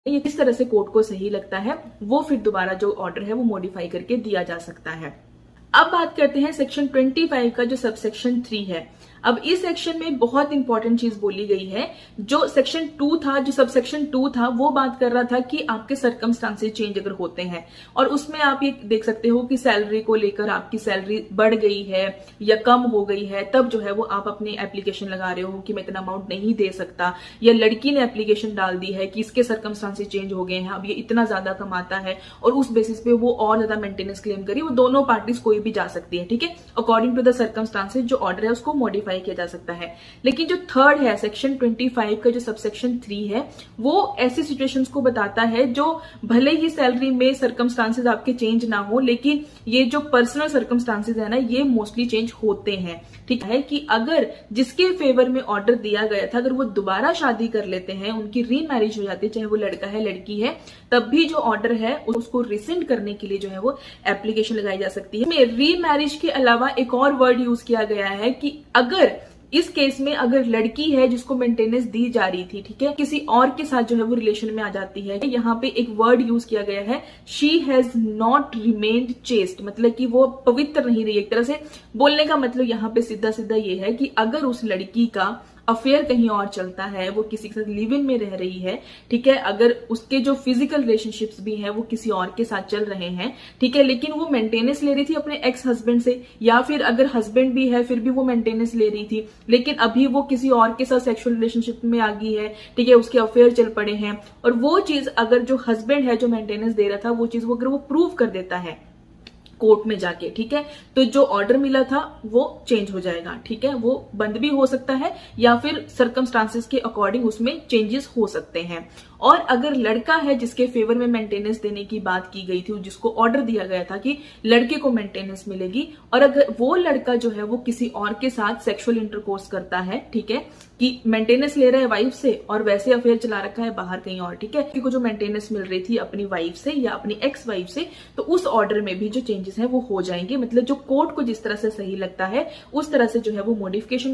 ये किस तरह से कोर्ट को सही लगता है वो फिर दोबारा जो ऑर्डर है वो मॉडिफाई करके दिया जा सकता है। अब बात करते हैं सेक्शन 25 का जो सबसेक्शन 3 है। अब इस सेक्शन में बहुत इंपॉर्टेंट चीज बोली गई है। जो सेक्शन 2 था, जो सबसेक्शन 2 था, वो बात कर रहा था कि आपके सर्कमस्टांसेस चेंज अगर होते हैं और उसमें आप ये देख सकते हो कि सैलरी को लेकर आपकी सैलरी बढ़ गई है या कम हो गई है, तब जो है वो आप अपनी एप्लीकेशन लगा रहे हो कि मैं इतना अमाउंट नहीं दे सकता, या लड़की ने एप्लीकेशन डाल दी है कि इसके सर्कमस्टांसेस चेंज हो गए हैं, अब ये इतना ज्यादा कमाता है और उस बेसिस पे वो और ज्यादा मेंटेनेंस क्लेम करी, वो दोनों पार्टीज कोई भी जा सकती है, ठीक है। अकॉर्डिंग टू द सर्कमस्टांसेस जो ऑर्डर है उसको मॉडिफाई किया जा सकता है। लेकिन जो थर्ड है सेक्शन 25 का जो सबसेक्शन 3 है, वो ऐसी सिचुएशंस को बताता है जो भले ही सैलरी में सर्कमस्टांसेस आपके चेंज ना हो, लेकिन ये जो पर्सनल सर्कमस्टांसेस है ना, ये मोस्टली चेंज होते हैं, ठीक है। कि अगर जिसके फेवर में ऑर्डर दिया गया था, अगर वो दोबारा शादी कर लेते हैं, उनकी रीमैरिज हो जाती है, चाहे वो लड़का है लड़की है, तब भी जो ऑर्डर है उसको रिसेंड करने के लिए जो है वो एप्लीकेशन लगाई जा सकती है। रीमैरिज के अलावा एक और वर्ड यूज किया गया है कि अगर इस केस में अगर लड़की है जिसको मेंटेनेंस दी जा रही थी, ठीक है, किसी और के साथ जो है वो रिलेशन में आ जाती है, यहाँ पे एक वर्ड यूज किया गया है, she has not remained chest, मतलब कि वो पवित्र नहीं रही। एक तरह से बोलने का मतलब यहाँ पे सीधा सीधा ये है कि अगर उस लड़की का अफेयर कहीं और चलता है, वो किसी के साथ लिव इन में रह रही है, ठीक है, अगर उसके जो फिजिकल रिलेशनशिप्स भी हैं वो किसी और के साथ चल रहे हैं, ठीक है, लेकिन वो मेंटेनेंस ले रही थी अपने एक्स हस्बैंड से, या फिर अगर हस्बैंड भी है फिर भी वो मेंटेनेंस ले रही थी, लेकिन अभी वो किसी और के साथ सेक्सुअल रिलेशनशिप में आ गई है, ठीक है, उसके अफेयर चल पड़े हैं, और वो चीज अगर जो हस्बैंड है जो मेंटेनेंस दे रहा था, वो चीज वो अगर वो प्रूव कर देता है कोर्ट में जाके, ठीक है, तो जो ऑर्डर मिला था वो चेंज हो जाएगा, ठीक है, वो बंद भी हो सकता है या फिर सर्कमस्टांसेस के अकॉर्डिंग उसमें चेंजेस हो सकते हैं। और अगर लड़का है जिसके फेवर में मेंटेनेंस देने की बात की गई थी, जिसको ऑर्डर दिया गया था कि लड़के को मेंटेनेंस मिलेगी, और अगर वो लड़का जो है वो किसी और के साथ सेक्सुअल इंटरकोर्स करता है, ठीक है, कि मेंटेनेंस ले रहा है वाइफ से और वैसे अफेयर चला रखा है बाहर कहीं और, ठीक है, को जो मेंटेनेंस मिल रही थी अपनी वाइफ से या अपनी एक्स वाइफ से, तो उस ऑर्डर में भी जो चेंजेस है वो हो जाएंगे। मतलब जो कोर्ट को जिस तरह से सही लगता है उस तरह से जो है वो मॉडिफिकेशन